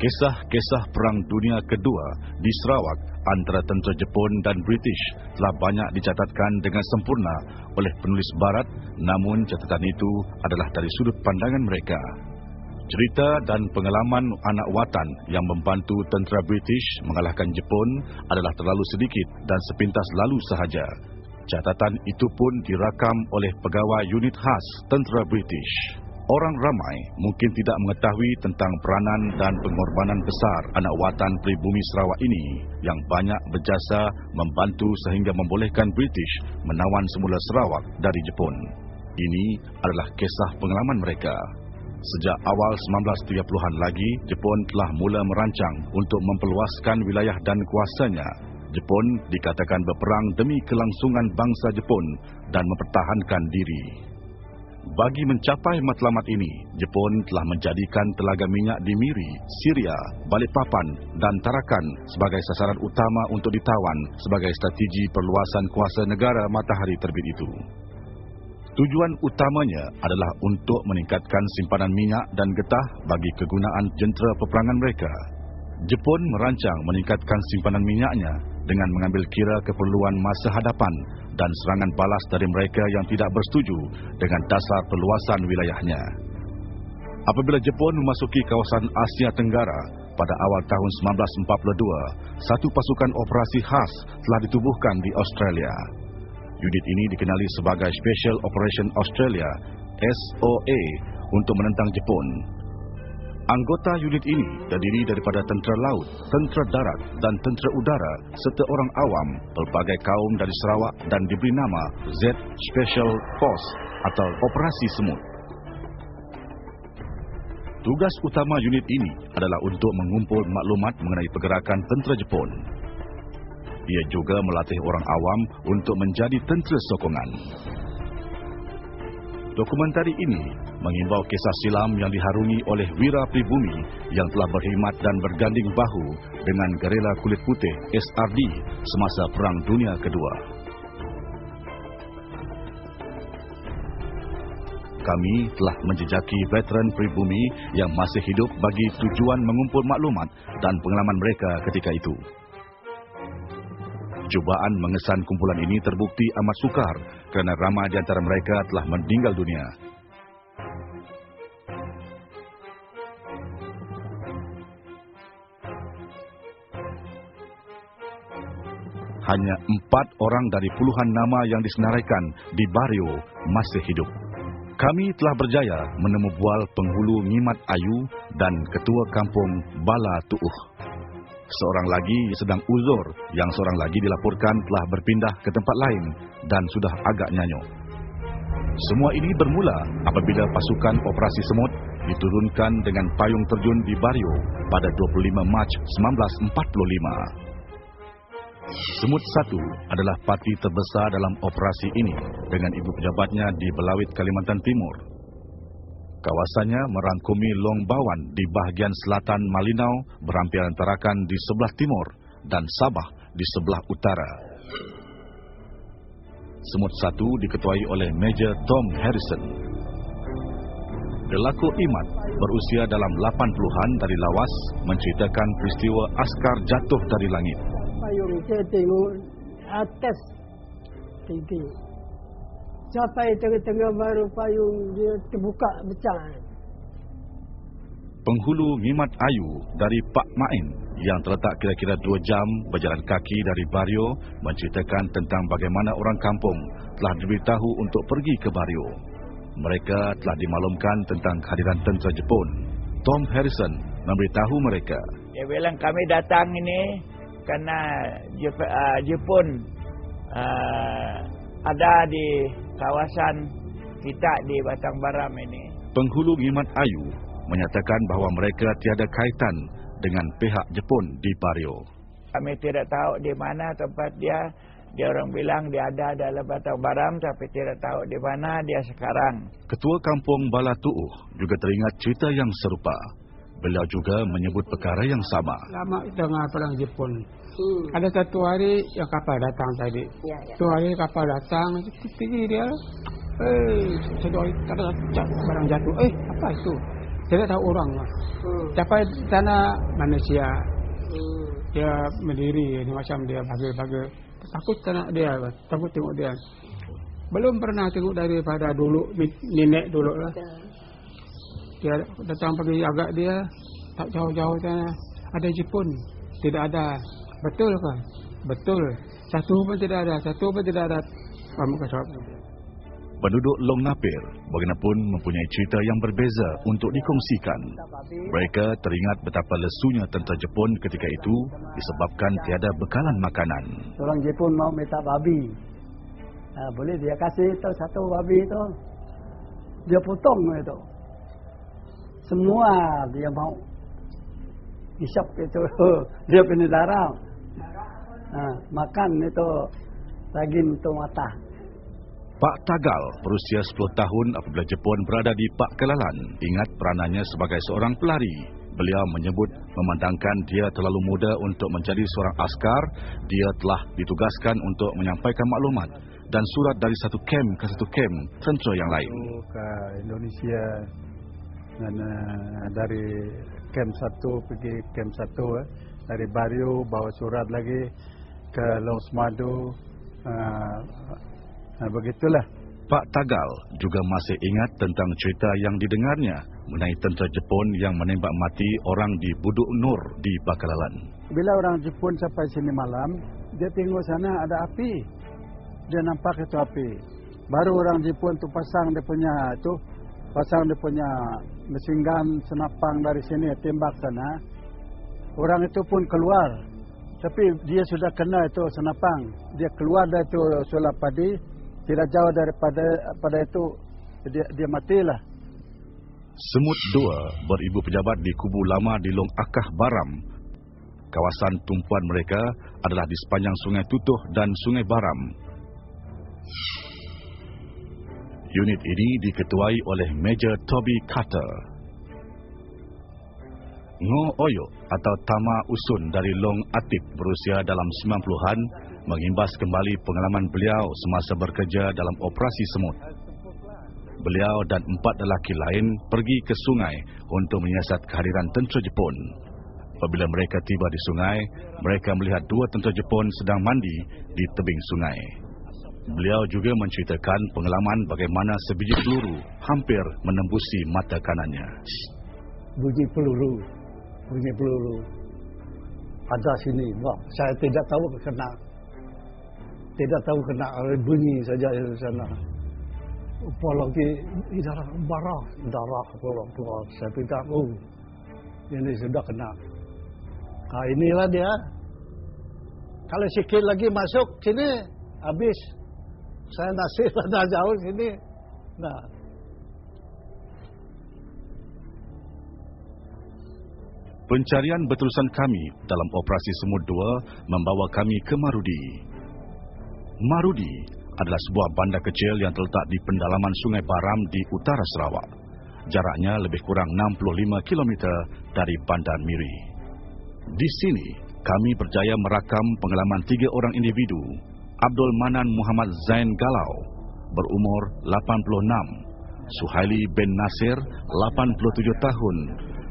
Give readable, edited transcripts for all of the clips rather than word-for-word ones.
Kisah-kisah Perang Dunia Kedua di Sarawak antara tentera Jepun dan British telah banyak dicatatkan dengan sempurna oleh penulis barat, namun catatan itu adalah dari sudut pandangan mereka. Cerita dan pengalaman anak watan yang membantu tentera British mengalahkan Jepun adalah terlalu sedikit dan sepintas lalu sahaja. Catatan itu pun dirakam oleh pegawai unit khas tentera British. Orang ramai mungkin tidak mengetahui tentang peranan dan pengorbanan besar anak watan pribumi Sarawak ini yang banyak berjasa membantu sehingga membolehkan British menawan semula Sarawak dari Jepun. Ini adalah kisah pengalaman mereka. Sejak awal 1930-an lagi, Jepun telah mula merancang untuk memperluaskan wilayah dan kuasanya. Jepun dikatakan berperang demi kelangsungan bangsa Jepun dan mempertahankan diri. Bagi mencapai matlamat ini, Jepun telah menjadikan telaga minyak di Miri, Syria, Balikpapan dan Tarakan sebagai sasaran utama untuk ditawan sebagai strategi perluasan kuasa negara matahari terbit itu. Tujuan utamanya adalah untuk meningkatkan simpanan minyak dan getah bagi kegunaan jentera peperangan mereka. Jepun merancang meningkatkan simpanan minyaknya dengan mengambil kira keperluan masa hadapan dan serangan balas dari mereka yang tidak bersetuju dengan dasar perluasan wilayahnya. Apabila Jepun memasuki kawasan Asia Tenggara pada awal tahun 1942, satu pasukan operasi khas telah ditubuhkan di Australia. Unit ini dikenali sebagai Special Operation Australia (SOA) untuk menentang Jepun. Anggota unit ini terdiri daripada tentera laut, tentera darat dan tentera udara serta orang awam pelbagai kaum dari Sarawak dan diberi nama Z Special Force atau Operasi Semut. Tugas utama unit ini adalah untuk mengumpul maklumat mengenai pergerakan tentera Jepun. Ia juga melatih orang awam untuk menjadi tentera sokongan. Dokumentari ini mengimbau kisah silam yang diharungi oleh wira pribumi yang telah berkhidmat dan berganding bahu dengan gerila kulit putih SRD semasa Perang Dunia Kedua. Kami telah menjejaki veteran pribumi yang masih hidup bagi tujuan mengumpul maklumat dan pengalaman mereka ketika itu. Cubaan mengesan kumpulan ini terbukti amat sukar kerana ramai di antara mereka telah meninggal dunia. Hanya 4 orang dari puluhan nama yang disenaraikan di Bario masih hidup. Kami telah berjaya menemu bual penghulu Ngimat Ayu dan ketua kampung Bala Tuuh. Seorang lagi sedang uzur, yang seorang lagi dilaporkan telah berpindah ke tempat lain dan sudah agak nyanyuk. Semua ini bermula apabila pasukan Operasi Semut diturunkan dengan payung terjun di Bario pada 25 Mac 1945. Semut 1 adalah parti terbesar dalam operasi ini dengan ibu pejabatnya di Belawit, Kalimantan Timur. Kawasannya merangkumi Long Bawan di bahagian selatan Malinau, berampiran Tarakan di sebelah timur dan Sabah di sebelah utara. Semut 1 diketuai oleh Major Tom Harrison. Lelako Imat berusia dalam 80-an dari Lawas menceritakan peristiwa askar jatuh dari langit. Payung saya tengok atas tinggi. Sampai tengah-tengah baru payung dia terbuka pecah. Penghulu Ngimat Ayu dari Pak Main yang terletak kira-kira 2 jam berjalan kaki dari Bario menceritakan tentang bagaimana orang kampung telah diberitahu untuk pergi ke Bario. Mereka telah dimaklumkan tentang kehadiran tentera Jepun. Tom Harrison memberitahu mereka. Dia bilang kami datang ini kerana Jepun ada di kawasan kita di Batang Baram ini. Penghulu Ngimat Ayu menyatakan bahawa mereka tiada kaitan dengan pihak Jepun di Bario. Kami tidak tahu di mana tempat dia. Dia orang bilang dia ada dalam Batang Baram tapi tidak tahu di mana dia sekarang. Ketua Kampung Bala Tuuh juga teringat cerita yang serupa. Beliau juga menyebut perkara yang sama. Lama tengah perang Jepun. Ada satu hari yang kapal datang tadi. Satu hari kapal datang, tinggi dia. Satu hari ada barang jatuh. Apa itu? tidak tahu orang lah. Sampai sana manusia dia mendiri macam dia bagi takut sana dia, takut tengok dia. Belum pernah tengok daripada dulu nenek dulu lah. Dia datang pergi agak dia tak jauh-jauh sana ada Jepun, tidak ada. Betul kan? Betul. Satu pun tidak ada. Muka surat. Penduduk Long Napir bagaimanapun mempunyai cerita yang berbeza untuk dikongsikan. Mereka teringat betapa lesunya tentera Jepun ketika itu disebabkan tiada bekalan makanan. Orang Jepun mau minta babi. Boleh dia kasih itu satu babi itu. Dia potong itu. Semua dia mau. Hisap itu dia punya darah. Makan itu daging itu mata. Pak Tagal berusia 10 tahun apabila Jepun berada di Pak Kelalan. Ingat peranannya sebagai seorang pelari. Beliau menyebut memandangkan dia terlalu muda untuk menjadi seorang askar, dia telah ditugaskan untuk menyampaikan maklumat dan surat dari satu kem ke satu kem tentera yang lain. Ke Indonesia dan dari kem 1 pergi kem 1, dari Bario bawa surat lagi ke Los Madu. Begitulah. Pak Tagal juga masih ingat tentang cerita yang didengarnya mengenai tentera Jepun yang menembak mati orang di Buduk Nur di Bakalan. Bila orang Jepun sampai sini malam, dia tengok sana ada api. Dia nampak itu api. Baru orang Jepun tu pasang dia punya mesin gun senapang dari sini tembak sana. Orang itu pun keluar. Tapi dia sudah kena itu senapang. Dia keluar dari itu sulap padi. Tidak jauh daripada itu dia matilah. Semut Dua beribu pejabat di kubu lama di Long Akah Baram. Kawasan tumpuan mereka adalah di sepanjang Sungai Tutuh dan Sungai Baram. Unit ini diketuai oleh Major Toby Carter. Ngo Oyo atau Tama Usun dari Long Atip berusia dalam 90-an mengimbas kembali pengalaman beliau semasa bekerja dalam operasi semut. Beliau dan 4 lelaki lain pergi ke sungai untuk menyiasat kehadiran tentera Jepun. Apabila mereka tiba di sungai, mereka melihat 2 tentera Jepun sedang mandi di tebing sungai. Beliau juga menceritakan pengalaman bagaimana sebiji peluru hampir menembusi mata kanannya. Bunyi peluru. Ada sini. Wah, saya tidak tahu kena. Bunyi saja di sana. Apalagi darah keluar. Saya pikir, ini sudah kena. Inilah dia. Kalau sikit lagi masuk sini, habis. Saya nasib ada jauh sini. Pencarian berterusan kami dalam operasi Semut 2 membawa kami ke Marudi. Marudi adalah sebuah bandar kecil yang terletak di pendalaman Sungai Baram di utara Sarawak. Jaraknya lebih kurang 65 km dari Bandar Miri. Di sini, kami berjaya merakam pengalaman 3 orang individu. Abdul Manan Muhammad Zain Galau, berumur 86. Suhaili bin Nasir, 87 tahun.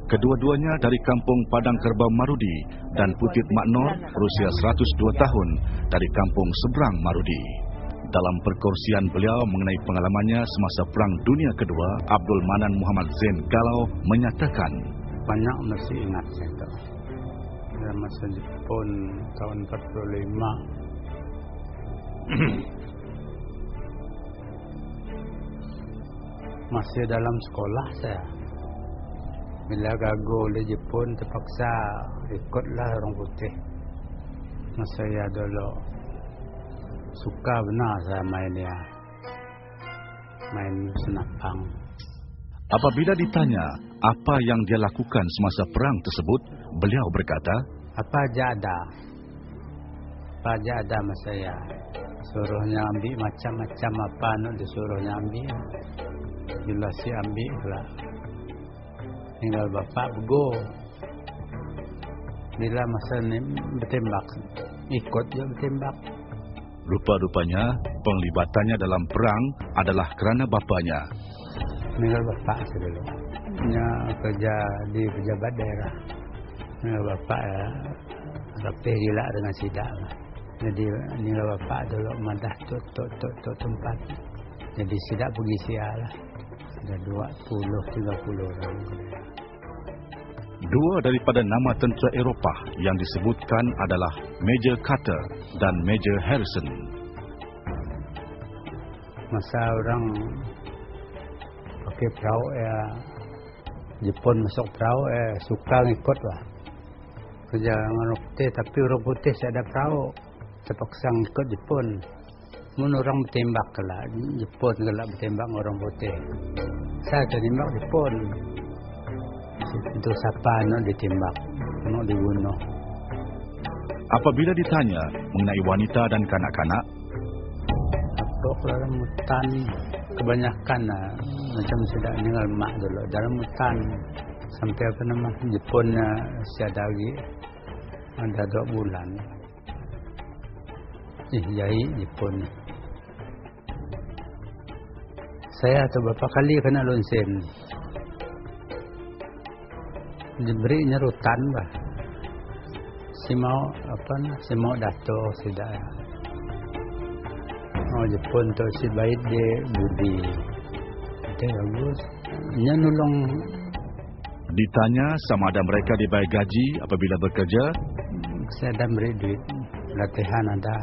Kedua-duanya dari kampung Padang Kerbau Marudi dan Putit Maknor berusia 102 tahun dari kampung seberang Marudi. Dalam perkongsian beliau mengenai pengalamannya semasa Perang Dunia Kedua, Abdul Manan Muhammad Zain Galau menyatakan, banyak masih ingat saya. Dalam masa Jepun tahun 45. Masih dalam sekolah saya. Bila gagal oleh Jepun, terpaksa ikutlah orang putih. Saya dulu suka benar saya main senapang. Apabila ditanya apa yang dia lakukan semasa perang tersebut, beliau berkata, apa aja ada mas saya. Suruhnya ambil macam-macam apa nak disuruhnya ambil. Jelas si ambil lah. Tinggal bapak bego. Bila masa ni bertembak, ikut je bertembak. Rupa-rupanya penglibatannya dalam perang adalah kerana bapanya. Tinggal bapak dulu. bapaknya kerja di pejabat daerah. Bapak rapih gila dengan sidak. Jadi nilai bapak dulu madah tok tempat. Jadi sidak pergi sial lah. Ada 20-30 orang. Dua daripada nama tentera Eropah yang disebutkan adalah Major Carter dan Major Harrison. Masa orang pakai perahu Jepun masuk perahu suka ngikut lah. Kerja orang putih, tapi orang putih saya ada perahu. Terpaksa ngikut Jepun. Mun orang bertembak lah Jepun gelap bertembak orang putih. Saya tembak Jepun. Itu siapa nak ditembak, nak dibunuh. Apabila ditanya mengenai wanita dan kanak-kanak, Apok dalam hutan kebanyakan macam sudah meninggal mak dulu dalam hutan sampai apa nama Jepun siada lagi ada 2 bulan. Jai Jepun. Saya tu berapa kali kena lonsen. Diberinya rutan bah. Si mau dato sudah. Jepun tu si baik dia budi. Itu bagus. Nya nulung. Ditanya sama ada mereka dibayar gaji apabila bekerja, Saya ada beri duit. Latihan ada.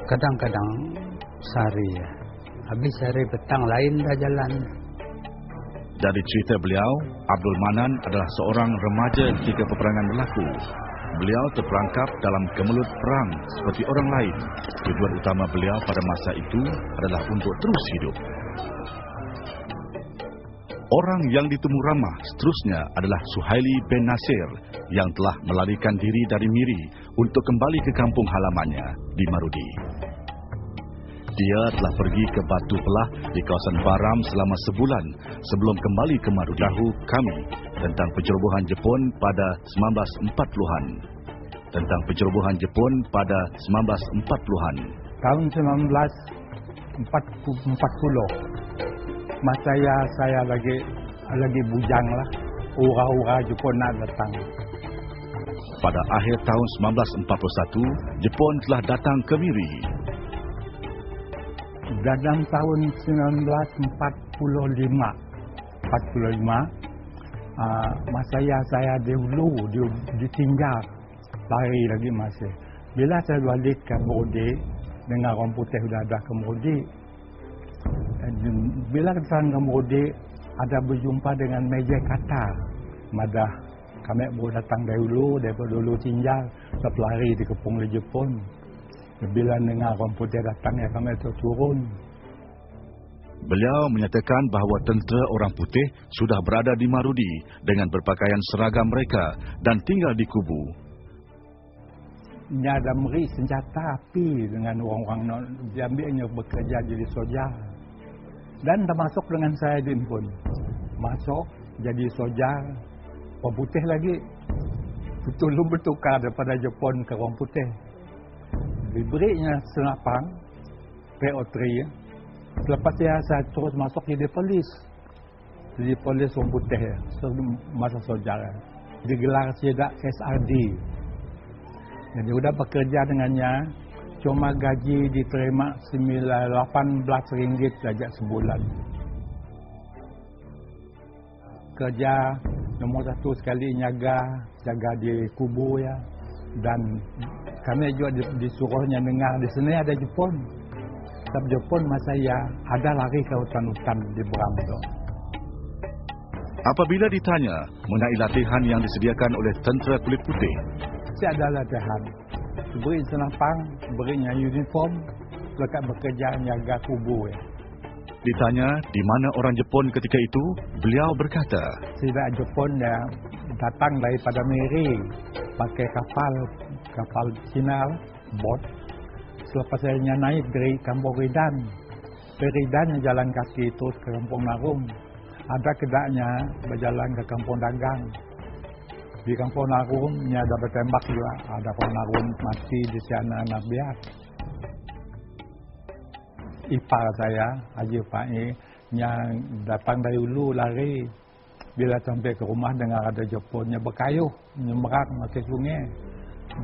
Kadang-kadang sehari ya. Habis hari petang lain dah jalan. Dari cerita beliau, Abdul Manan adalah seorang remaja ketika peperangan berlaku. Beliau terperangkap dalam kemelut perang seperti orang lain. Tujuan utama beliau pada masa itu adalah untuk terus hidup. Orang yang ditemu ramah seterusnya adalah Suhaili bin Nasir yang telah melarikan diri dari Miri untuk kembali ke kampung halamannya di Marudi. Dia telah pergi ke Batu Pelah di kawasan Baram selama sebulan sebelum kembali ke Marudi. Tahu kami tentang pencerobohan Jepun pada 1940-an. Tentang pencerobohan Jepun pada 1940-an. Tahun 1940. Masa saya lagi bujang lah. Ura-ura Jepun nak datang. Pada akhir tahun 1941, Jepun telah datang ke Miri. Dalam tahun 1945, masa saya dulu ditinggal lari lagi masih. Bila saya balik ke Marudi dengan orang putih sudah ada ke Marudi. Bila datang ke Marudi ada berjumpa dengan Major Carter. Madah kami baru datang daripada dulu tinggal lari di kepung di Jepun. Bila dengar orang putih datang kami turun. Beliau menyatakan bahawa tentera orang putih sudah berada di Marudi dengan berpakaian seragam mereka dan tinggal di kubu. Dia ada beri senjata api dengan orang-orang diambilnya bekerja jadi soja. Dan termasuk dengan saya pun. Masuk jadi soja. Orang putih lagi. Betul bertukar daripada Jepun ke orang putih. Diberinya senapang PO3. Selepas saya terus masuk jadi polis. Jadi polis orang putih masa soja. Digelar sidak SRD. Jadi sudah bekerja dengannya. Cuma gaji diterima RM18 saja sebulan. Kerja nombor 1 sekali jaga di kubu ya. Dan kami juga disuruhnya dengar di sini ada Jepun. Sebab Jepun masa ada lari ke hutan-hutan di Baram itu. Apabila ditanya mengenai latihan yang disediakan oleh tentera kulit putih, saya ada latihan. Beri senapang, berinya uniform, lekat bekerja jaga kubu ya. Ditanya di mana orang Jepun ketika itu, beliau berkata, Tidak Jepun datang daripada Miri, pakai kapal Cina, bot. Selepas saya naik dari Kampung Ridan. Dari Ridan jalan kaki terus ke Kampung Narum. Ada kedaknya berjalan ke Kampung Dagang. Di Kampung Narum ada bertembak juga. Ada Kampung Narum mati di sana anak biak. Ipar saya, Haji Fa'i, yang datang dari Ulu lari Bila sampai ke rumah dengar ada Jeponnya berkayuh, nyemerang ke sungai.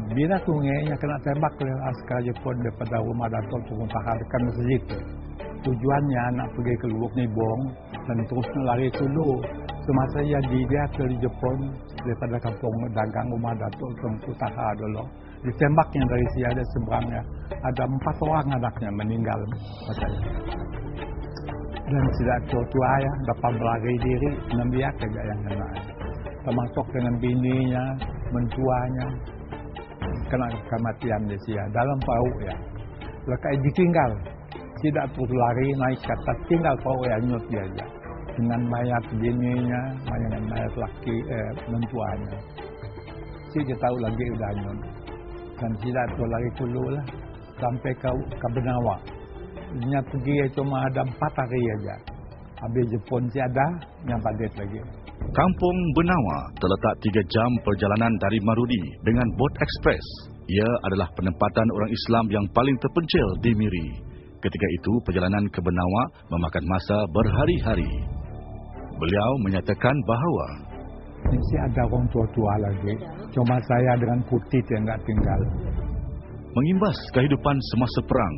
Bila sungainya kena tembak oleh askar Jepun daripada rumah Datuk turun tahap dekat masjid. Tujuannya nak pergi ke Lubuk Nibong dan terus lari dulu. Semasa dia ke Jepun daripada kampung dagang rumah Datuk turun tahap dulu. Ditembaknya dari si ada seberangnya. Ada 4 orang anaknya meninggal. Katanya. Dan tidak tua ya, dapat berlari diri, membiak saja yang kena. Termasuk dengan bininya, mentuanya, kena kematian dia dalam perahu ya. Lekai ditinggal, tidak perlu lari naik ke atas, tinggal perahu ya nyut dia aja. Dengan mayat bininya, mayat laki mentuanya. Dia tahu lagi udah nyut. Dan tidak perlu lari dulu lah, sampai ke Benawa. Nya pergi cuma ada 4 hari aja. Habis Jepun tiada, yang padat lagi. Kampung Benawa terletak 3 jam perjalanan dari Marudi dengan bot ekspres. Ia adalah penempatan orang Islam yang paling terpencil di Miri. Ketika itu perjalanan ke Benawa memakan masa berhari-hari. Beliau menyatakan bahawa masih ada orang tua-tua lagi. Cuma saya dengan putih yang enggak tinggal. Mengimbas kehidupan semasa perang.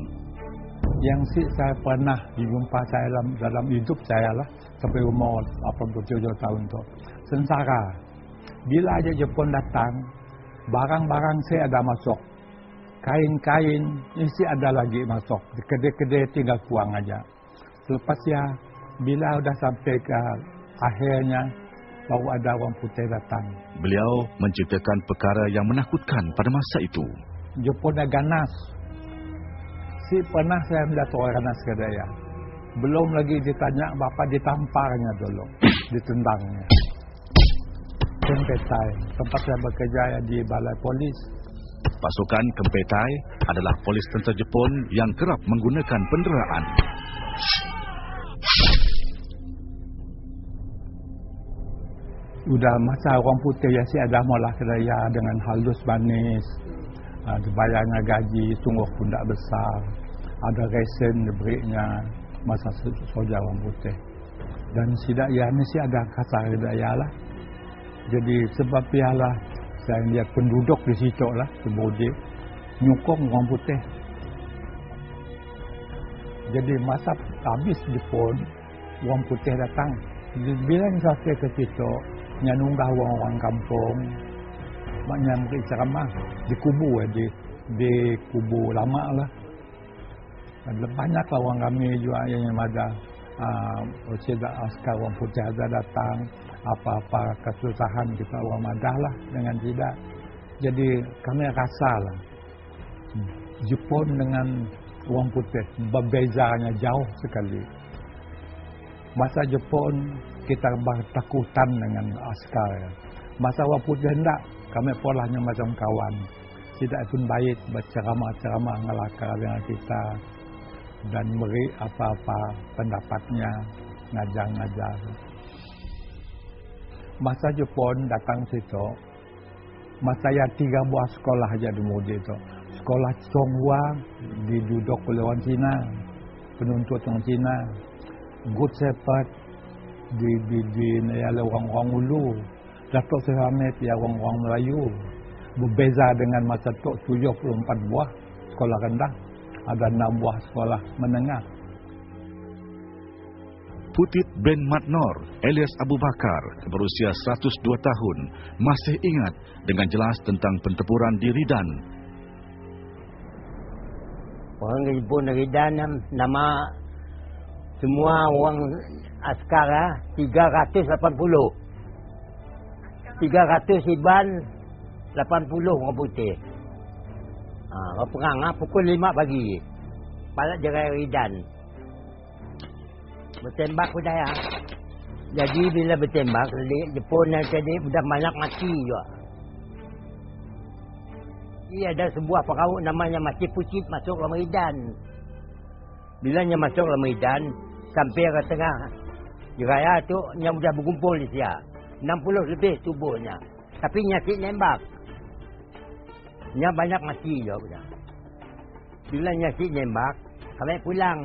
Yang saya pernah dijumpa saya dalam hidup saya lah sampai umur 87 tahun tu. Sengsara. Bila aja Jepun datang, barang-barang saya ada masuk. Kain-kain mesti ada lagi masuk. Kedai-kedai tinggal buang aja. Selepas ya, bila udah sampai ke akhirnya, baru ada orang putih datang. Beliau menceritakan perkara yang menakutkan pada masa itu. Jepun dah ganas. Si pernah saya melihat orang ganas ke daya. Belum lagi ditanya bapa ditamparnya dulu, ditendangnya. Kempetai, tempat saya bekerja di balai polis. Pasukan Kempetai adalah polis tentera Jepun yang kerap menggunakan penderaan. Udah masa orang putih ya si ada malah kedaya dengan halus manis. Dibayarnya gaji, sungguh pun tak besar. Ada resen diberinya masa soja orang putih. Dan sidak ya ni si ada kasar kedaya lah. Jadi sebab ialah saya lihat penduduk di situ lah, sebudi nyukong orang putih. Jadi masa habis Jepun, orang putih datang. Bila sampai ke situ, nyanunggah orang kampung, maknya beri ceramah di kubu di kubu lama lah. Banyaklah orang kami juga yang ada askar orang putih ada datang, apa-apa kesusahan kita orang madah lah dengan tidak. Jadi kami rasa lah Jepun dengan orang putih berbezanya jauh sekali. Masa Jepun kita bertakutan dengan askar. Masa orang putih hendak kami polahnya macam kawan. Tidak pun baik berceramah-ceramah ngelakar dengan kita dan beri apa-apa pendapatnya, ngajar-ngajar. Masa Jepun datang situ, masa ya 3 buah sekolah aja di Mudi itu. Sekolah Chonghua diduduk oleh orang Cina, penuntut orang Cina. Good Shepherd di orang-orang Ulu. Datuk Seramet ya orang-orang Melayu. Berbeza dengan masa tu 74 buah sekolah rendah. Ada 6 buah sekolah menengah. Putit bin Matnor, alias Abu Bakar, berusia 102 tahun, masih ingat dengan jelas tentang pentempuran di Ridan. Orang Jepun Ridan nama semua orang askar 380. 300 Iban 80 orang putih. Orang perang pukul 5 pagi. Palak jerai Ridan. Bertembak budaya. Jadi bila bertembak, Jepun yang tadi sudah banyak mati juga. Ia ada sebuah perahu namanya Masjid Pucit masuk ke Ridan. Bilanya masuk ke Ridan, sampai ke tengah jeraya tu, yang sudah berkumpul di siya. 60 lebih tubuhnya. Tapi nyakit nembak. Nya banyak mati juga. Bila nyakit nembak, kami pulang.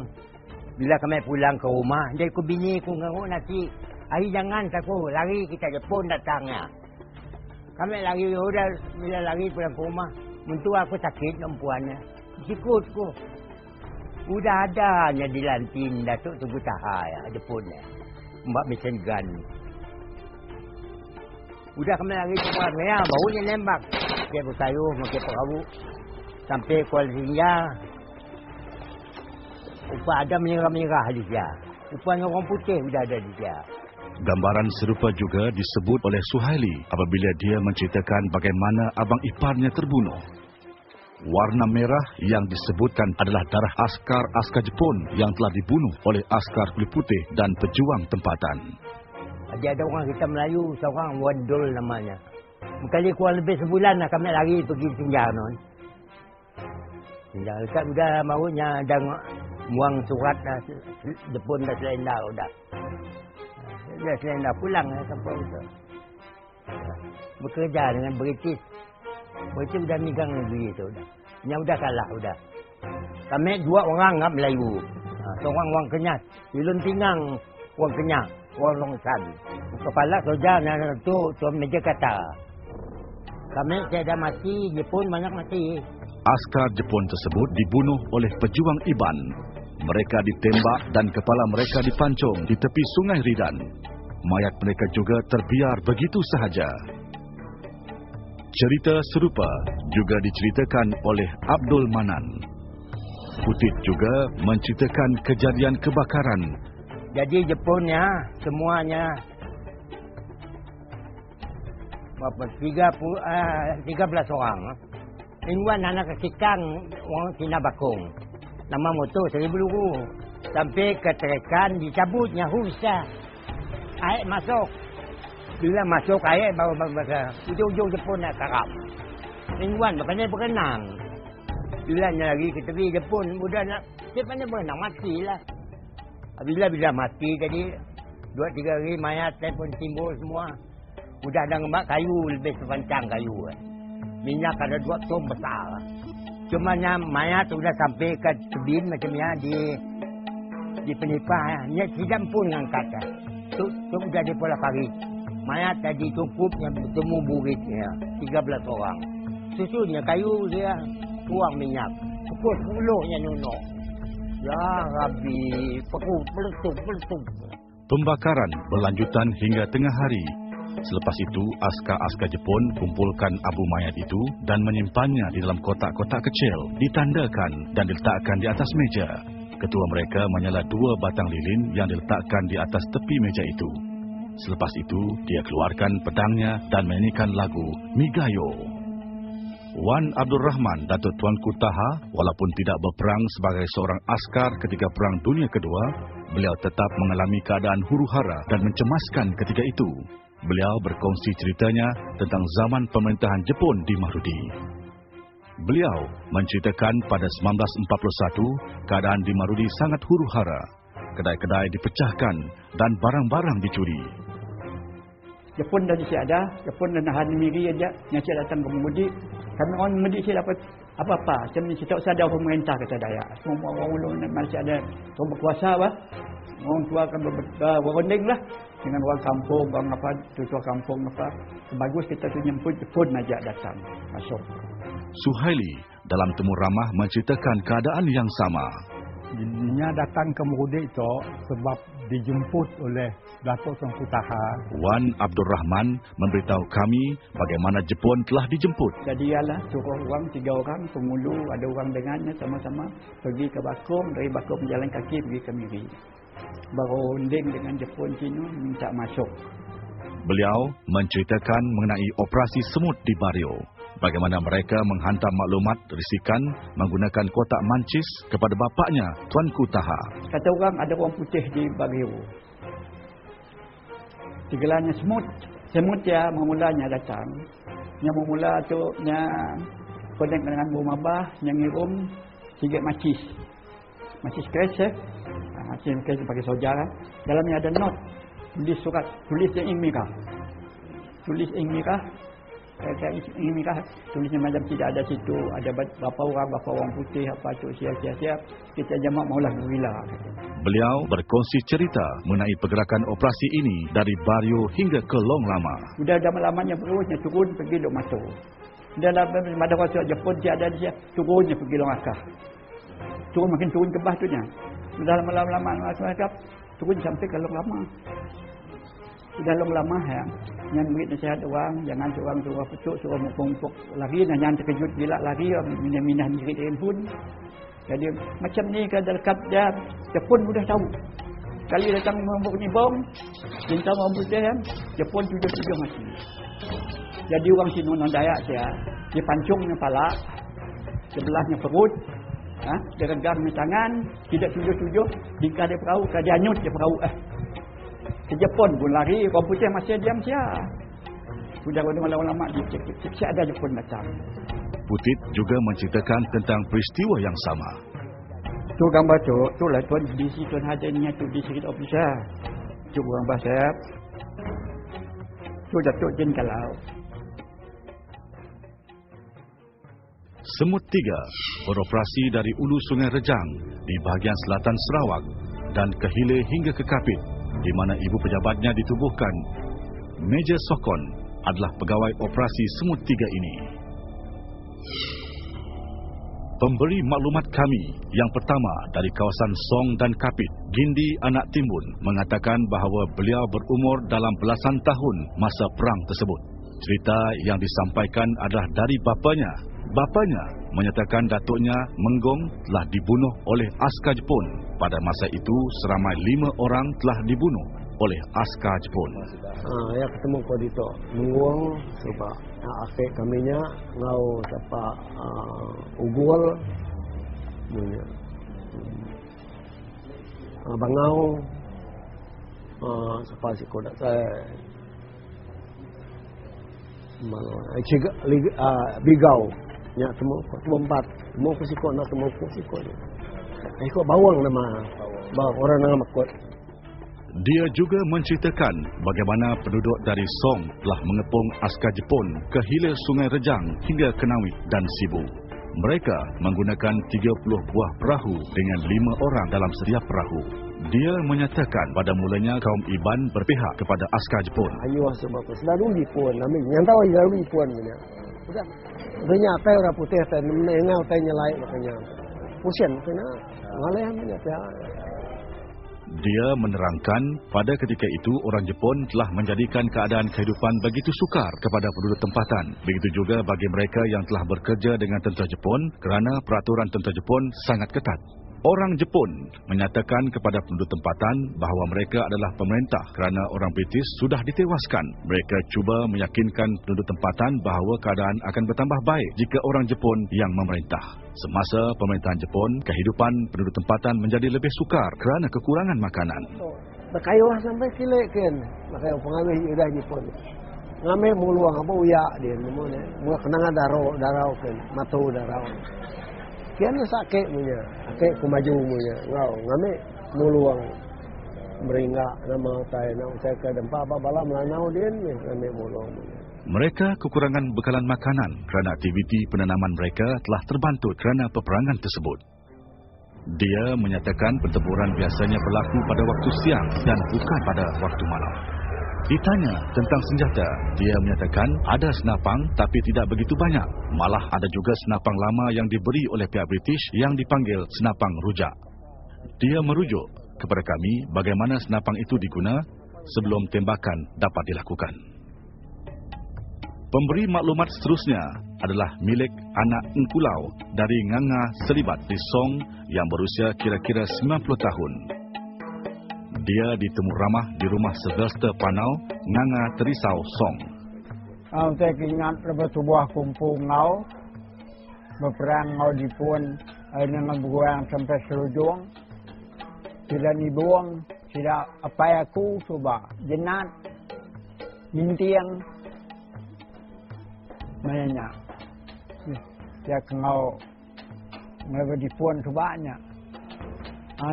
Bila kami pulang ke rumah, dia ku bini ku ngaruk nasi. Ai jangan takut, lari kita Jepun datangnya. Kami lari udah bila lari pulang ke rumah. Mentua aku sakit perempuannya. Sikutku. Udah adanya di Lantin Datuk Tunggu Taha ya Jepunnya. Mbak mesin gun. Udah kami lari ke rumah saya, baunya nembak. Dia berkayuh, pakai perahu. Sampai Kuala Singgah. Upah ada merah-merah di dia. Upahnya orang putih sudah ada di dia. Gambaran serupa juga disebut oleh Suhaili apabila dia menceritakan bagaimana abang iparnya terbunuh. Warna merah yang disebutkan adalah darah askar Jepun yang telah dibunuh oleh askar kulit putih dan pejuang tempatan. Dia ada orang kita Melayu, seorang Wandol namanya. Kali kurang lebih sebulan lah kami lari pergi Singgah non. Singgah dekat sudah mahunya dan muang surat dah Jepun dah selendar sudah. Dia selendar pulang sampai itu. Bekerja dengan British. British sudah megang negeri itu sudah. Yang sudah kalah sudah. Kami dua orang ngap Melayu. Seorang orang Kenyat. Ilun Tingang orang Kenyat. Orang Longsan. Kepala soja tu tuan meja kata. Kami tiada mati, Jepun banyak mati. Askar Jepun tersebut dibunuh oleh pejuang Iban. Mereka ditembak dan kepala mereka dipancung di tepi Sungai Ridan. Mayat mereka juga terbiar begitu sahaja. Cerita serupa juga diceritakan oleh Abdul Manan. Putit juga menceritakan kejadian kebakaran. Jadi Jepunnya semuanya 13 orang. Ingwan anak kekikang orang Cina Bakung. Nama motor 1,000 lugu. Sampai ke Terekan dicabutnya Husa. Air masuk. Bila masuk air baru ujung-ujung Jepun nak karam. Ingwan makanya berenang. Bila lagi ke tepi Jepun mudah nak siapa nak berenang matilah. Bila mati jadi 2-3 hari mayat pun timbul semua. Udah ada ngemak kayu lebih sepancang kayu. Minyak ada 2 tom besar. Cuma mayat sudah sampai ke tebing macamnya di penipah. Nya tidak pun ngangkat. Tu sudah di pola pagi. Mayat tadi cukup yang bertemu buritnya 13 orang. Susunya kayu dia tuang minyak. Pukul mulutnya nuno. Ya Rabbi, peletup. Pembakaran berlanjutan hingga tengah hari. Selepas itu, askar-askar Jepun kumpulkan abu mayat itu dan menyimpannya di dalam kotak-kotak kecil, ditandakan dan diletakkan di atas meja. Ketua mereka menyala 2 batang lilin yang diletakkan di atas tepi meja itu. Selepas itu, dia keluarkan pedangnya dan menyanyikan lagu Migayo. Wan Abdul Rahman, Datuk Tuanku Taha, walaupun tidak berperang sebagai seorang askar ketika Perang Dunia Kedua, beliau tetap mengalami keadaan huru-hara dan mencemaskan ketika itu. Beliau berkongsi ceritanya tentang zaman pemerintahan Jepun di Mahrudi. Beliau menceritakan pada 1941, keadaan di Mahrudi sangat huru-hara. Kedai-kedai dipecahkan dan barang-barang dicuri. Jepun dah siap ada, Jepun dah nahan miri aja, yang saya datang ke Mahrudi. Kami orang Mahrudi saya dapat apa-apa. Macam ni kita usah ada pemerintah kata Dayak. Semua orang ulun masih ada orang berkuasa bah. Orang tua akan berunding lah dengan orang kampung, orang apa, tua kampung apa. Sebagus kita tu nyemput Jepun aja datang masuk. Suhaili dalam temu ramah menceritakan keadaan yang sama. Dia datang ke Mahrudi itu sebab dijemput oleh Datuk Tuanku Taha. Wan Abdul Rahman memberitahu kami bagaimana Jepun telah dijemput. Jadi ialah suruh orang 3 orang pengulu, ada orang dengannya sama-sama pergi ke Bakum, dari Bakum jalan kaki pergi ke Miri. Berunding dengan Jepun Cina minta masuk. Beliau menceritakan mengenai operasi semut di Bario. Bagaimana mereka menghantar maklumat risikan menggunakan kotak mancis kepada bapaknya, Tuanku Taha. Kata orang ada orang putih di Bario. Segalanya semut. Semut ya memulanya datang. Yang memula tu nya konek dengan bom abah, yang ngirum 3 macis. Macis keras macis keras pakai soja. Dalamnya ada not. Tulis surat, tulis yang Ingmirah. Tulis Ingmirah. Ini kah tulisnya macam tidak ada situ, ada berapa orang putih apa tu siap. Kita jamak maulah gorila. Beliau berkongsi cerita mengenai pergerakan operasi ini dari Bario hingga ke Long Lama. Sudah lama-lamanya terusnya turun pergi Long Mato. Dalam pada waktu Jepun dia ada dia turunnya pergi Long Akah. Makin turun ke bawah tu nya. Sudah lama-lama turun sampai ke Long Lama. Sudah Long Lama ya. Yang beri nasihat orang, jangan seorang suruh petuk, suruh mupuk-mupuk lari, dan jangan terkejut bila lari, minah-minah diri dia pun. Jadi macam ni ke dekat dia, Jepun sudah tahu. Kali datang mempunyai bom, cinta mampu dia, Jepun tujuh mati. Jadi orang sini non Dayak saya, dia pancungnya kepala, sebelahnya perut, dia regangnya tangan, tidak tujuh, dingkar dia perahu, dia anyut dia perahu. Ke Jepun pun lari, orang putih masih diam siap. Sudah ulama-ulama dicek ada Jepun datang. Putit juga menceritakan tentang peristiwa yang sama. Tu gambar tu lah tuan DC tuan hadirnya tu di sikit officer. Tu gambar saya. Tu Datuk Jen Kalau. Semut Tiga beroperasi dari ulu Sungai Rejang di bahagian selatan Sarawak dan ke hilir hingga ke Kapit, di mana ibu pejabatnya ditubuhkan. Major Sokon adalah pegawai operasi Semut Tiga ini. Pemberi maklumat kami yang pertama dari kawasan Song dan Kapit, Gindi Anak Timbun, mengatakan bahawa beliau berumur dalam belasan tahun masa perang tersebut. Cerita yang disampaikan adalah dari bapanya. Bapanya menyatakan datuknya Menggong telah dibunuh oleh askar Jepun. Pada masa itu seramai 5 orang telah dibunuh oleh askar Jepun. Ya ketemu kau dito Menggong sebab akhir kaminya ngau siapa ugul punya bangau siapa sih kau dak saya bigau nya temu empat mau ke siko nak temu ke siko kau bawang nama bawa orang nama makut. Dia juga menceritakan bagaimana penduduk dari Song telah mengepung askar Jepun ke hilir Sungai Rejang hingga Kenawit dan Sibu. Mereka menggunakan 30 buah perahu dengan 5 orang dalam setiap perahu. Dia menyatakan pada mulanya kaum Iban berpihak kepada askar Jepun. Ayo sebab selalu dipun, namin yang tahu selalu dipun punya. Bukan. Banyak tai orang putih tai ngau tai nyelai makanya. Pusian kena ngalih punya dia. Dia menerangkan pada ketika itu orang Jepun telah menjadikan keadaan kehidupan begitu sukar kepada penduduk tempatan. Begitu juga bagi mereka yang telah bekerja dengan tentera Jepun kerana peraturan tentera Jepun sangat ketat. Orang Jepun menyatakan kepada penduduk tempatan bahawa mereka adalah pemerintah kerana orang British sudah ditewaskan. Mereka cuba meyakinkan penduduk tempatan bahawa keadaan akan bertambah baik jika orang Jepun yang memerintah. Semasa pemerintahan Jepun, kehidupan penduduk tempatan menjadi lebih sukar kerana kekurangan makanan. Berkayuh sampai silekin. Makanya pengambil sudah Jepun. Ngambil muluang apa uyak dia. Mula kenangan darau kan. Matu darau. Kian sakit punya, sakit kumaju punya. Ngau ngambil muluang meringak nama saya ke dempa apa bala melanau dia ni ngambil muluang punya. Mereka kekurangan bekalan makanan kerana aktiviti penanaman mereka telah terbantut kerana peperangan tersebut. Dia menyatakan pertempuran biasanya berlaku pada waktu siang dan bukan pada waktu malam. Ditanya tentang senjata, dia menyatakan ada senapang tapi tidak begitu banyak. Malah ada juga senapang lama yang diberi oleh pihak British yang dipanggil senapang rujak. Dia merujuk kepada kami bagaimana senapang itu diguna sebelum tembakan dapat dilakukan. Pemberi maklumat seterusnya adalah milik anak Engkulau dari Nganga Selibat di Song yang berusia kira-kira 90 tahun. Dia ditemu ramah di rumah Sylvester Panau, Nganga Terisau, Song. Saya ingat lepas sebuah kumpul ngau, berperang ngau di pun, dengan berang sampai selujung. Tidak dibuang, tidak apa aku coba. Jenat, bintiang, mana dia ngau, ngau di pun cobanya.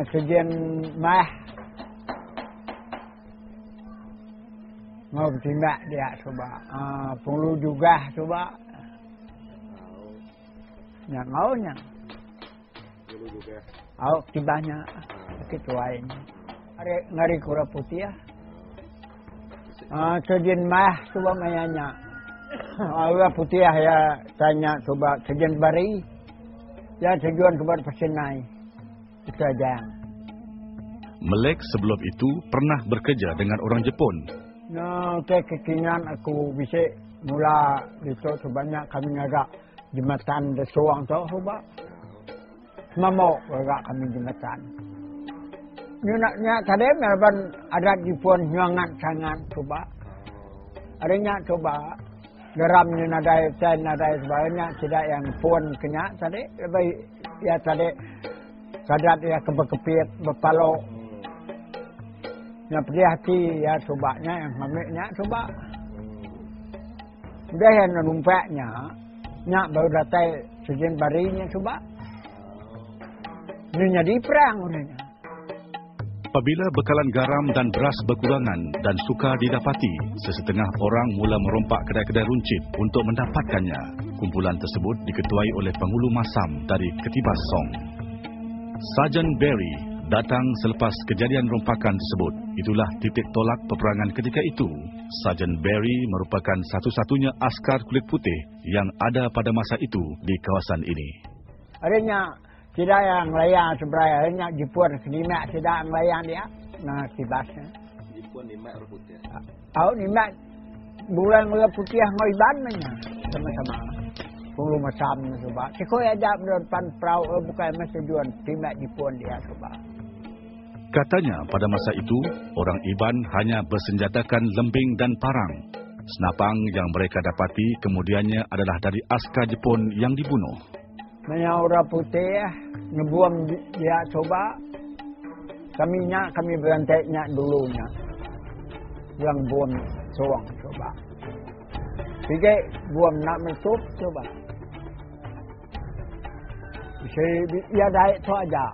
Sejen mah. Mau timbak dia coba. Perlu juga coba. Nya maunya. Perlu juga. Tibanya gitu lain. Ngari kura putih ya. Sejen mah coba mayanya. Putih ya tanya coba sejen bari. Ya tujuan kepada pesenai. Itu aja. Melek sebelum itu pernah bekerja dengan orang Jepun. Kekinian aku bisa mula itu sebanyak kami agak jembatan desuang tu coba. Semua agak kami jembatan. Nyunaknya tadi melban ada Jepun nyuangan sangat coba. Adanya coba garamnya nadai sebagainya tidak yang pun kena tadi lebih ya tadi sadat ya kebekepit berpalo. Yang pedih hati ya cobanya yang mamiknya coba. Udah yang numpaknya, nyak baru datang sejen barinya coba. Ini jadi perang orangnya. Apabila bekalan garam dan beras berkurangan dan sukar didapati, sesetengah orang mula merompak kedai-kedai runcit untuk mendapatkannya. Kumpulan tersebut diketuai oleh penghulu masam dari Ketibas Song. Sarjan Berry datang selepas kejadian rompakan tersebut. Itulah titik tolak peperangan ketika itu. Sarjan Berry merupakan satu-satunya askar kulit putih yang ada pada masa itu di kawasan ini. Adanya tidak yang layan sebenarnya, adanya Jepun nimak tidak yang layan dia. Nah, kibasnya. Jepun nimak orang putih. Nimak bulan merah putih ngoiban namanya sama-sama. Puluh macam coba. Kau ada depan perahu bukan masa jual nimak Jepun dia coba. Katanya pada masa itu, orang Iban hanya bersenjatakan lembing dan parang. Senapang yang mereka dapati kemudiannya adalah dari askar Jepun yang dibunuh. Banyak orang putih ngebuang dia coba. Kami beranteknya dulunya. Yang buang soang coba. Tiga buang nak menutup coba. Ya daik tu aja.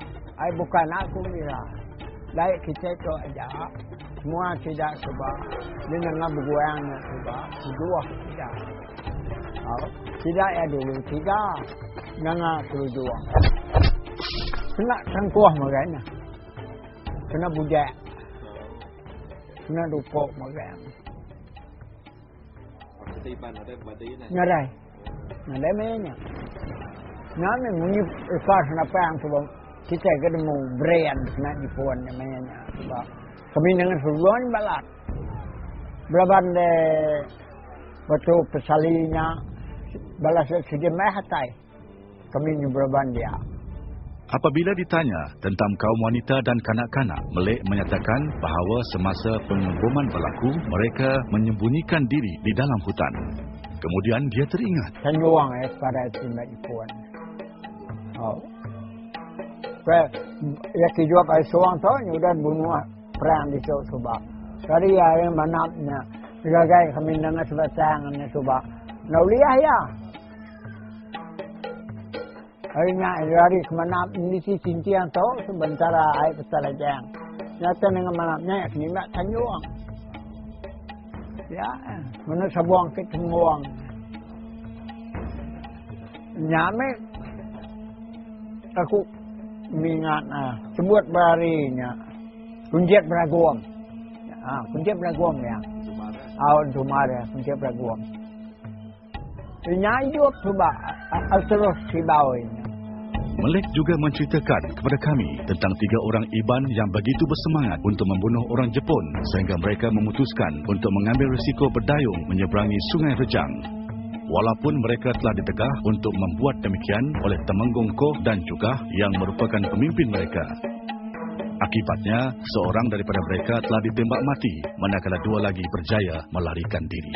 Bukan aku mira. Daik kita tu aja. Semua tidak coba. Dia nak bergoyangnya coba. Dua tidak. Tidak ya dulu tiga. Nanga dua. Kena tangkuah makanya. Kena bujak. Kena dupok makanya. Ngarai. Ngarai mainnya. Nami muni ikhlas napa yang coba kita ketemu brand nak di puan namanya coba. Kami dengan sebuah balat. Belaban de batu pesalinya balas sejemah hatai. Kami nyubaraban dia. Apabila ditanya tentang kaum wanita dan kanak-kanak, Melek menyatakan bahawa semasa pengeboman berlaku, mereka menyembunyikan diri di dalam hutan. Kemudian dia teringat. Tanyuang pada timbak Jepun. Ya kijawab ay suang tu, nyudan bunuh perang di coba. Tadi ya yang manapnya, gagai kami dengar sebatangannya coba. Nauliah ya. Harinya dari kemana ini si Sintian tahu sebentar air besar aja. Nyata dengan manapnya ya kini mak tanyuang. Ya, mana sabuang ketemuang. Nyame aku mingat sebut barinya. Kunjet beraguam. Kunjet beraguam ya. Dumare kunjet beraguam. Nyayup coba terus si bawahnya. Melek juga menceritakan kepada kami tentang 3 orang Iban yang begitu bersemangat untuk membunuh orang Jepun sehingga mereka memutuskan untuk mengambil risiko berdayung menyeberangi Sungai Rejang. Walaupun mereka telah ditegah untuk membuat demikian oleh Temenggung Koh dan Cugah yang merupakan pemimpin mereka. Akibatnya, seorang daripada mereka telah ditembak mati manakala 2 lagi berjaya melarikan diri.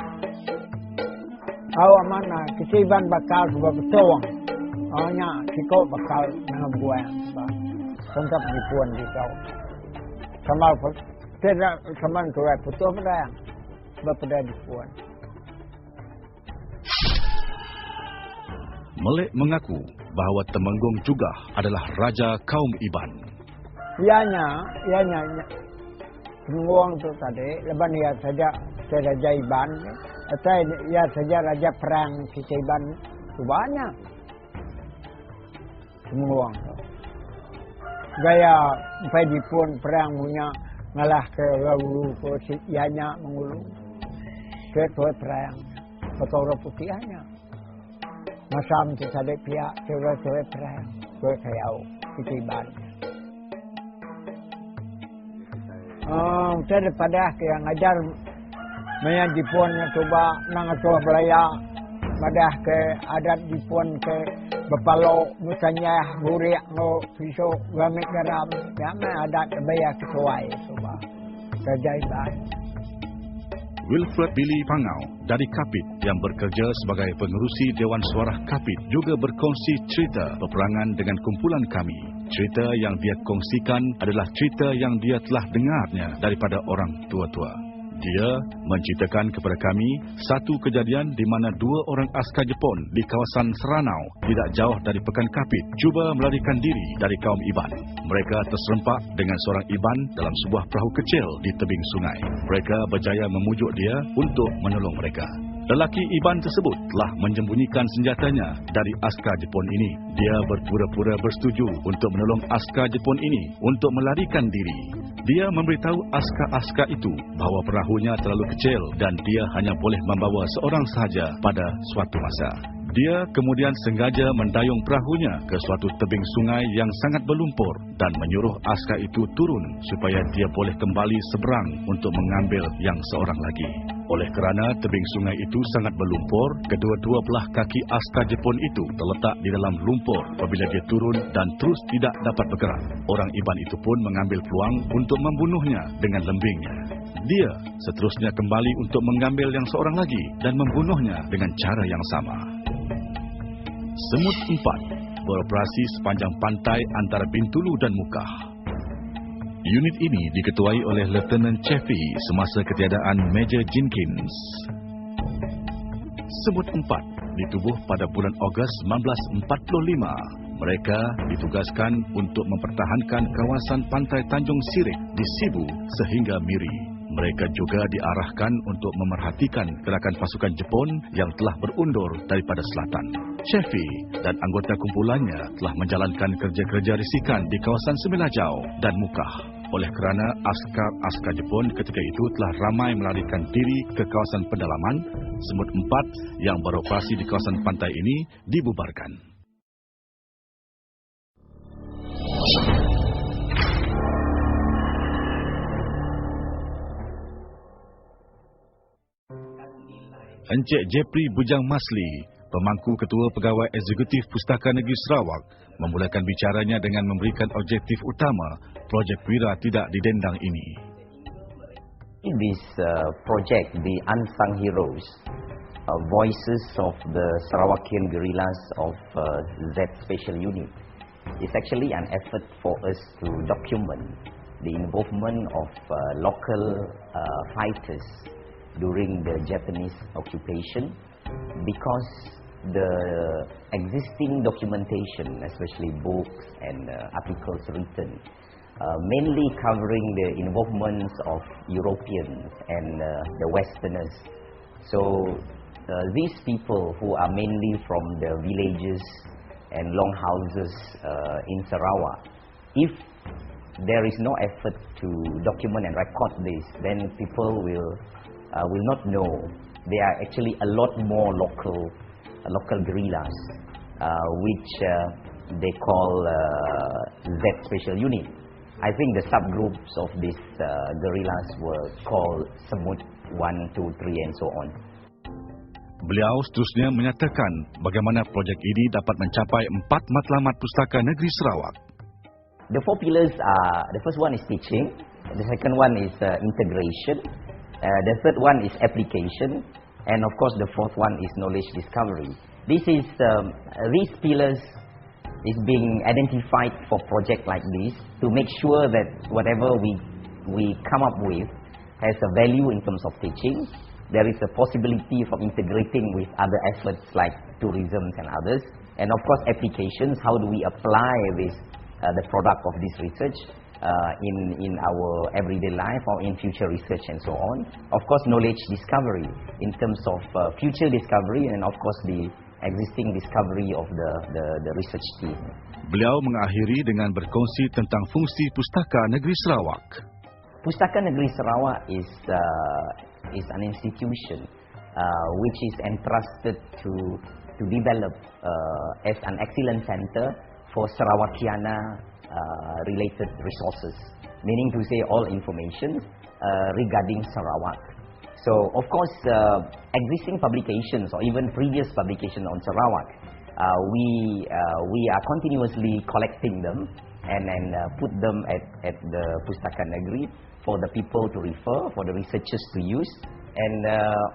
Awak mana kesiban bakal sebab betuang. Awaknya kiko bakal mengebuang sebab kontak dipuan di kau. Sama tidak sama kau putus pedang sebab pedang dipuan. Melek mengaku bahawa Temenggung Cugah adalah raja kaum Iban. Ianya Temenggung tu tadi leban dia saja Raja Iban. Atau ya saja Raja Perang Iban itu banyak. Semua. Gaya sampai Jepun perang punya ngalah ke Laulu ke Sianya mengulu. Ke perang. Ketoro putihnya. Masam kita pihak cewek perang. Ke kayau Iban. Daripada yang ngajar Maya Jepun coba nang coba belaya madah ke adat Jepun ke bepalo musanya burik no pisau gamit garam yang adat baya kesuai coba kejaiban. Wilfred Billy Pangau dari Kapit yang bekerja sebagai pengerusi Dewan Suara Kapit juga berkongsi cerita peperangan dengan kumpulan kami. Cerita yang dia kongsikan adalah cerita yang dia telah dengarnya daripada orang tua-tua. Dia menceritakan kepada kami satu kejadian di mana 2 orang askar Jepun di kawasan Seranau, tidak jauh dari Pekan Kapit, cuba melarikan diri dari kaum Iban. Mereka terserempak dengan seorang Iban dalam sebuah perahu kecil di tebing sungai. Mereka berjaya memujuk dia untuk menolong mereka. Lelaki Iban tersebut telah menyembunyikan senjatanya dari askar Jepun ini. Dia berpura-pura bersetuju untuk menolong askar Jepun ini untuk melarikan diri. Dia memberitahu askar-askar itu bahawa perahunya terlalu kecil dan dia hanya boleh membawa seorang sahaja pada suatu masa. Dia kemudian sengaja mendayung perahunya ke suatu tebing sungai yang sangat berlumpur dan menyuruh askar itu turun supaya dia boleh kembali seberang untuk mengambil yang seorang lagi. Oleh kerana tebing sungai itu sangat berlumpur, kedua-dua belah kaki askar Jepun itu terletak di dalam lumpur apabila dia turun dan terus tidak dapat bergerak. Orang Iban itu pun mengambil peluang untuk membunuhnya dengan lembingnya. Dia seterusnya kembali untuk mengambil yang seorang lagi dan membunuhnya dengan cara yang sama. Semut 4 beroperasi sepanjang pantai antara Bintulu dan Mukah. Unit ini diketuai oleh Lieutenant Cheffy semasa ketiadaan Major Jenkins. Semut 4 ditubuh pada bulan Ogos 1945. Mereka ditugaskan untuk mempertahankan kawasan pantai Tanjung Sirik di Sibu sehingga Miri. Mereka juga diarahkan untuk memerhatikan gerakan pasukan Jepun yang telah berundur daripada selatan. Cheffy dan anggota kumpulannya telah menjalankan kerja-kerja risikan di kawasan Semelajau dan Mukah. Oleh kerana askar-askar Jepun ketika itu telah ramai melarikan diri ke kawasan pedalaman, Semut 4 yang beroperasi di kawasan pantai ini dibubarkan. Encik Jepri Bujang Masli, pemangku ketua pegawai eksekutif Pustaka Negeri Sarawak, memulakan bicaranya dengan memberikan objektif utama projek Wira Tidak Didendang ini. In this project, the Unsung Heroes, Voices of the Sarawakian Guerrillas of Z Special Unit, is actually an effort for us to document the involvement of local fighters during the Japanese occupation, because the existing documentation, especially books and articles written, mainly covering the involvements of Europeans and the Westerners. So these people who are mainly from the villages and longhouses in Sarawak, if there is no effort to document and record this, then people will not know there are actually a lot more local guerrillas, which they call Z Special Unit. I think the subgroups of these guerrillas were called Semut 1, 2, 3 and so on. Beliau seterusnya menyatakan bagaimana projek ini dapat mencapai 4 matlamat Pustaka Negeri Sarawak. The 4 pillars are, the first one is teaching, the second one is integration, the third one is application, and of course the fourth one is knowledge discovery. These pillars is being identified for project like this to make sure that whatever we come up with has a value in terms of teaching. There is a possibility of integrating with other efforts like tourism and others, and of course applications. How do we apply this the product of this research? in our everyday life or in future research and so on. Of course, knowledge discovery in terms of future discovery and of course the existing discovery of the research team. Beliau mengakhiri dengan berkongsi tentang fungsi Pustaka Negeri Sarawak. Pustaka Negeri Sarawak is an institution which is entrusted to develop as an excellent center for Sarawakiana related resources, meaning to say all information regarding Sarawak. So of course existing publications or even previous publications on Sarawak, we are continuously collecting them and put them at the Pustaka Negeri for the people to refer, for the researchers to use. And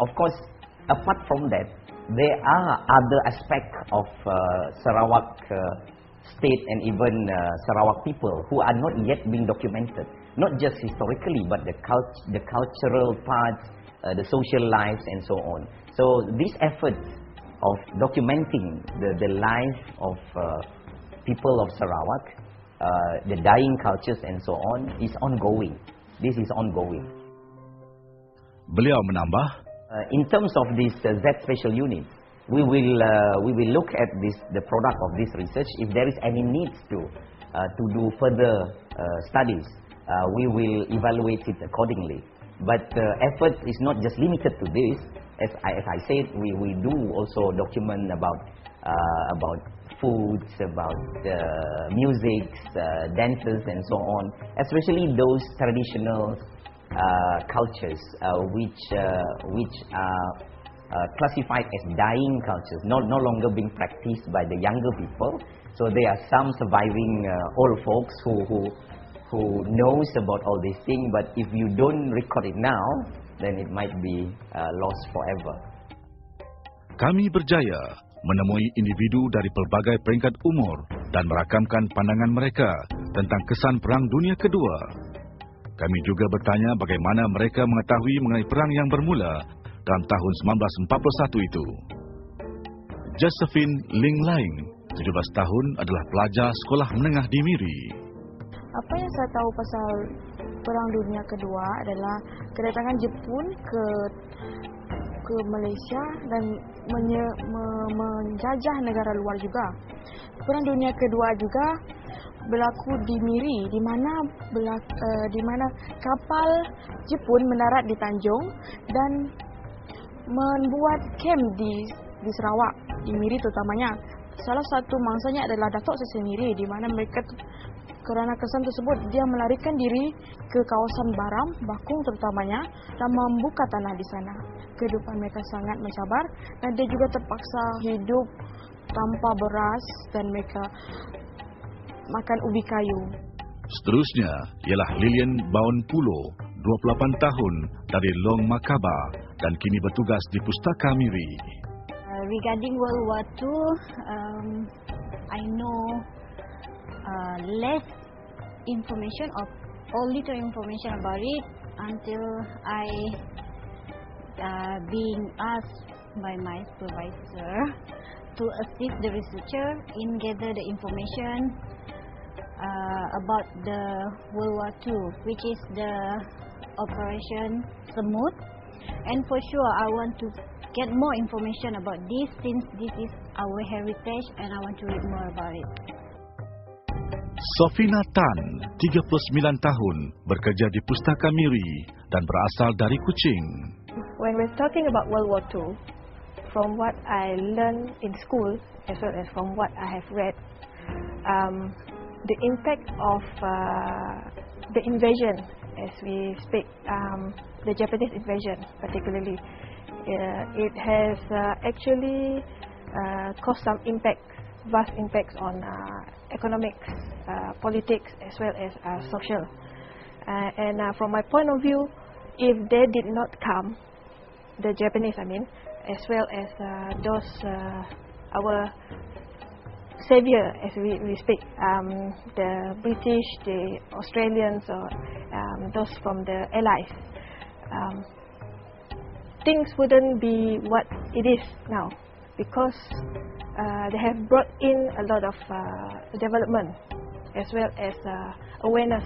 of course, apart from that, there are other aspects of Sarawak state and even Sarawak people who are not yet being documented, not just historically, but the cultural parts, the social lives and so on. So this effort of documenting the life of people of Sarawak, the dying cultures and so on, is ongoing. This is ongoing. Beliau menambah, in terms of this Z special unit, we will look at the product of this research. If there is any needs to do further studies, we will evaluate it accordingly. But effort is not just limited to this. As I said, we do also document about foods, about music, dances and so on, especially those traditional cultures which are classified as dying cultures, no longer being practiced by the younger people. So there are some surviving old folks who knows about all these things, but if you don't record it now, then it might be lost forever. Kami berjaya menemui individu dari pelbagai peringkat umur dan merakamkan pandangan mereka tentang kesan Perang Dunia Kedua. Kami juga bertanya bagaimana mereka mengetahui mengenai perang yang bermula dalam tahun 1941 itu. Josephine Ling Laing, 17 tahun, adalah pelajar sekolah menengah di Miri. Apa yang saya tahu pasal Perang Dunia Kedua adalah kedatangan Jepun ke Malaysia dan menjajah negara luar juga. Perang Dunia Kedua juga berlaku di Miri, di mana kapal Jepun mendarat di Tanjung dan membuat camp di Sarawak, di Miri terutamanya. Salah satu mangsanya adalah Datuk Seri Miri, di mana mereka kerana kesan tersebut dia melarikan diri ke kawasan Baram, Bakung terutamanya, dan membuka tanah di sana. Kehidupan mereka sangat mencabar dan dia juga terpaksa hidup tanpa beras dan mereka makan ubi kayu. Seterusnya ialah Lilian Baun Pulo, 28 tahun, dari Long Makaba dan kini bertugas di Pustaka Miri. Regarding World War II, I know less information or little information about it until I being asked by my supervisor to assist the researcher in gather the information about the World War II, which is the Operation Semut. And for sure I want to get more information about this since this is our heritage and I want to read more about it. Sofina Tan, 39 tahun, bekerja di Pustaka Miri dan berasal dari Kuching. When we're talking about World War II, from what I learned in school as well as from what I have read, the impact of the invasion, as we speak, the Japanese invasion particularly, it has actually caused some impacts, vast impacts on economics, politics as well as social. And from my point of view, if they did not come, the Japanese, as well as those our savior, as we speak, the British, the Australians, or those from the Allies, things wouldn't be what it is now, because they have brought in a lot of development as well as awareness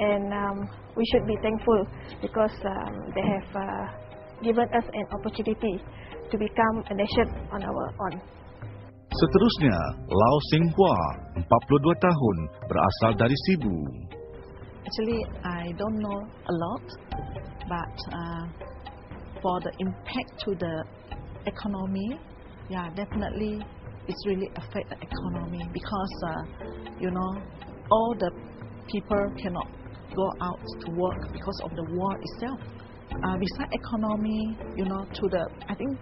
and we should be thankful because they have given us an opportunity to become a nation on our own. Seterusnya, Lau Sing Hua, 42 tahun, berasal dari Sibu. Actually, I don't know a lot, but for the impact to the economy, yeah, definitely it's really affect the economy because all the people cannot go out to work because of the war itself. Besides economy, I think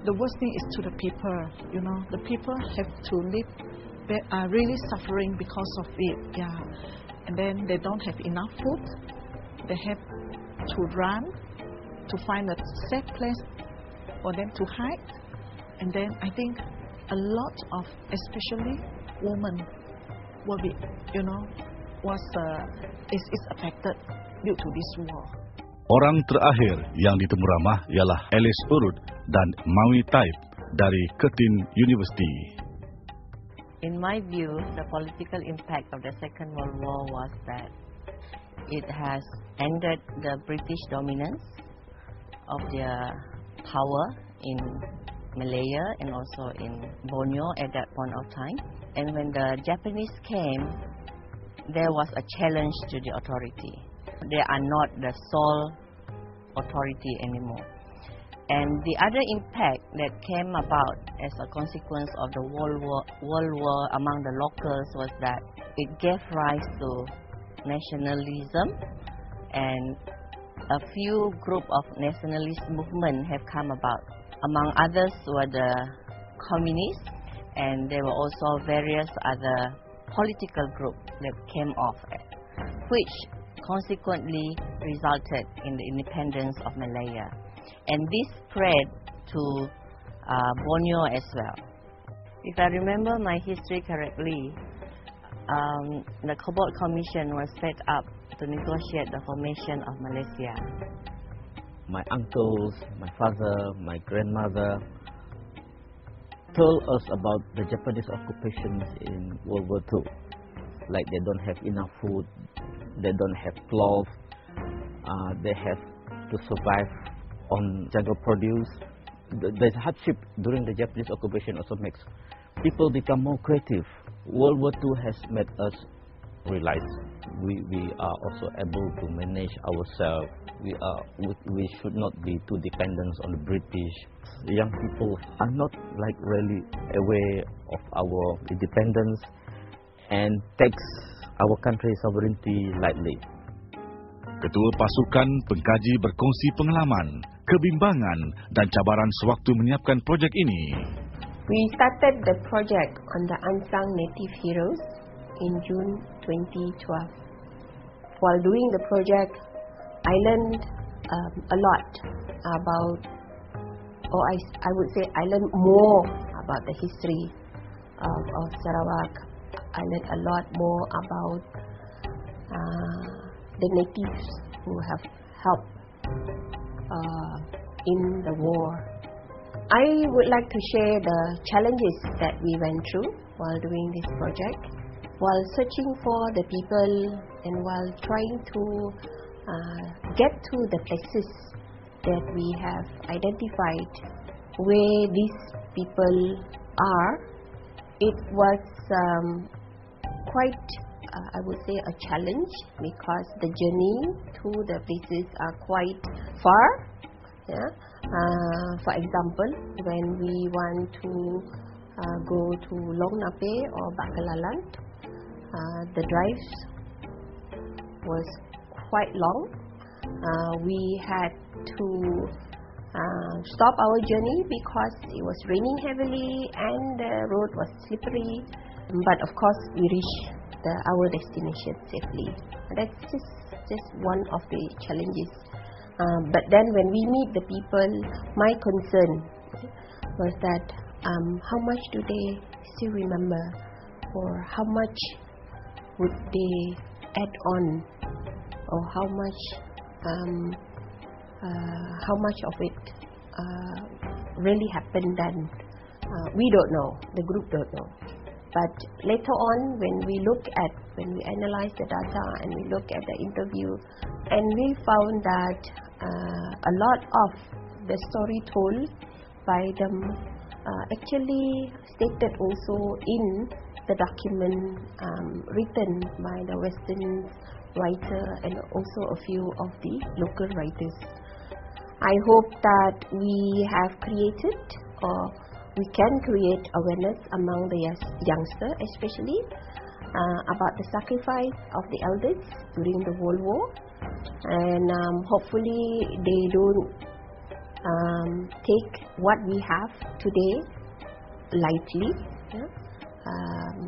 the worst thing is to the people. The people have to live. They are really suffering because of it. Yeah, and then they don't have enough food. They have to run to find a safe place for them to hide. And then I think a lot of, especially women, will be, is affected due to this war. Orang terakhir yang ditemu ramah ialah Alice Urut dan Maui Taib dari Curtin University. In my view, the political impact of the Second World War was that it has ended the British dominance of their power in Malaya and also in Borneo at that point of time. And when the Japanese came, there was a challenge to the authority. They are not the sole authority anymore. And the other impact that came about as a consequence of the World War among the locals was that it gave rise to nationalism, and a few group of nationalist movement have come about. Among others were the communists, and there were also various other political groups that came off, which consequently resulted in the independence of Malaya. And this spread to Borneo as well. If I remember my history correctly, the Cobalt Commission was set up to negotiate the formation of Malaysia. My uncles, my father, my grandmother told us about the Japanese occupation in World War II. Like they don't have enough food, they don't have clothes, they have to survive on jungle produce. The hardship during the Japanese occupation also makes people become more creative. World War II has made us realize we are also able to manage ourselves. We should not be too dependent on the British. Young people are not like really aware of our independence and takes our country's sovereignty lightly. Ketua pasukan pengkaji berkongsi pengalaman, kebimbangan dan cabaran sewaktu menyiapkan projek ini. We started the project on the unsung native heroes in June 2012. While doing the project, I learned a lot about, or I would say I learned more about the history of Sarawak. I learned a lot more about the natives who have helped in the war. I would like to share the challenges that we went through while doing this project, while searching for the people and while trying to get to the places that we have identified where these people are. It was quite, I would say, a challenge because the journey to the places are quite far. Yeah. For example, when we want to go to Long Nape or Bakalalan, the drives was quite long. We had to stop our journey because it was raining heavily and the road was slippery. But of course, we reached our destination safely. That's just one of the challenges. But then when we meet the people, my concern was that how much do they still remember, or how much would they add on, or how much of it really happened then. We don't know, the group don't know. But later on, when we analyze the data and we look at the interview, and we found that a lot of the story told by them actually stated also in the document written by the Western writer and also a few of the local writers. I hope that we have created or we can create awareness among the youngsters, especially about the sacrifice of the elders during the World War, and hopefully they don't take what we have today lightly,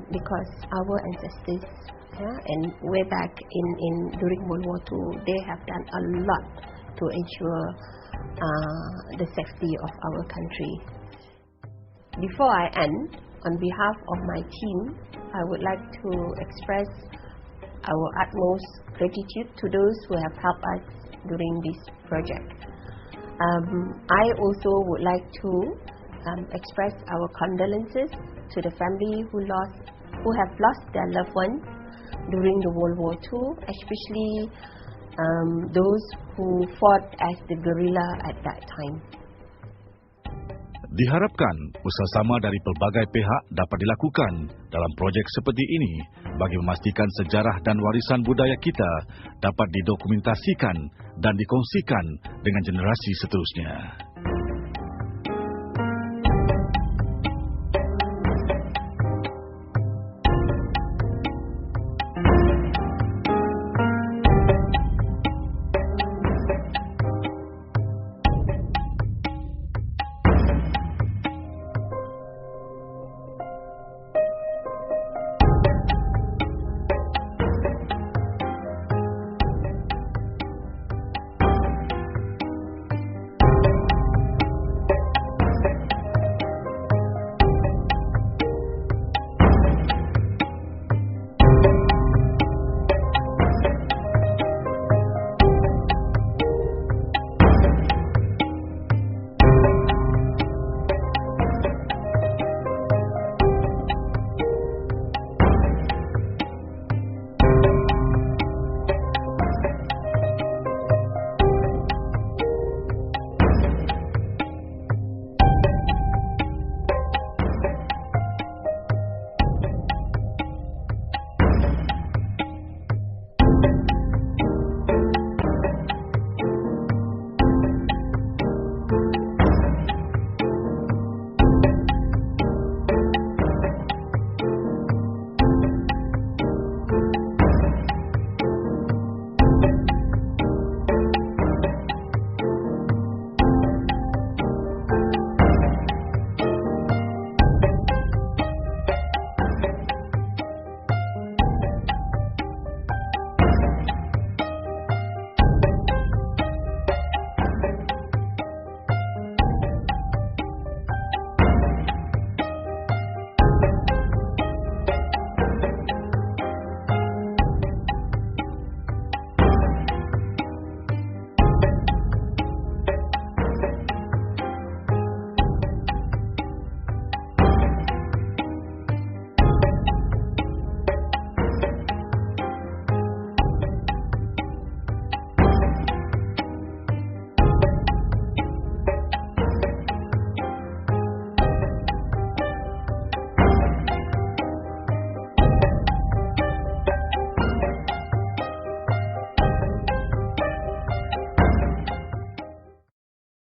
because our ancestors and way back in during World War II, they have done a lot to ensure the safety of our country. Before I end, on behalf of my team, I would like to express our utmost gratitude to those who have helped us during this project. I also would like to express our condolences to the family who have lost their loved ones during the World War II, especially those who fought as the guerrilla at that time. Diharapkan usaha sama dari pelbagai pihak dapat dilakukan dalam projek seperti ini bagi memastikan sejarah dan warisan budaya kita dapat didokumentasikan dan dikongsikan dengan generasi seterusnya.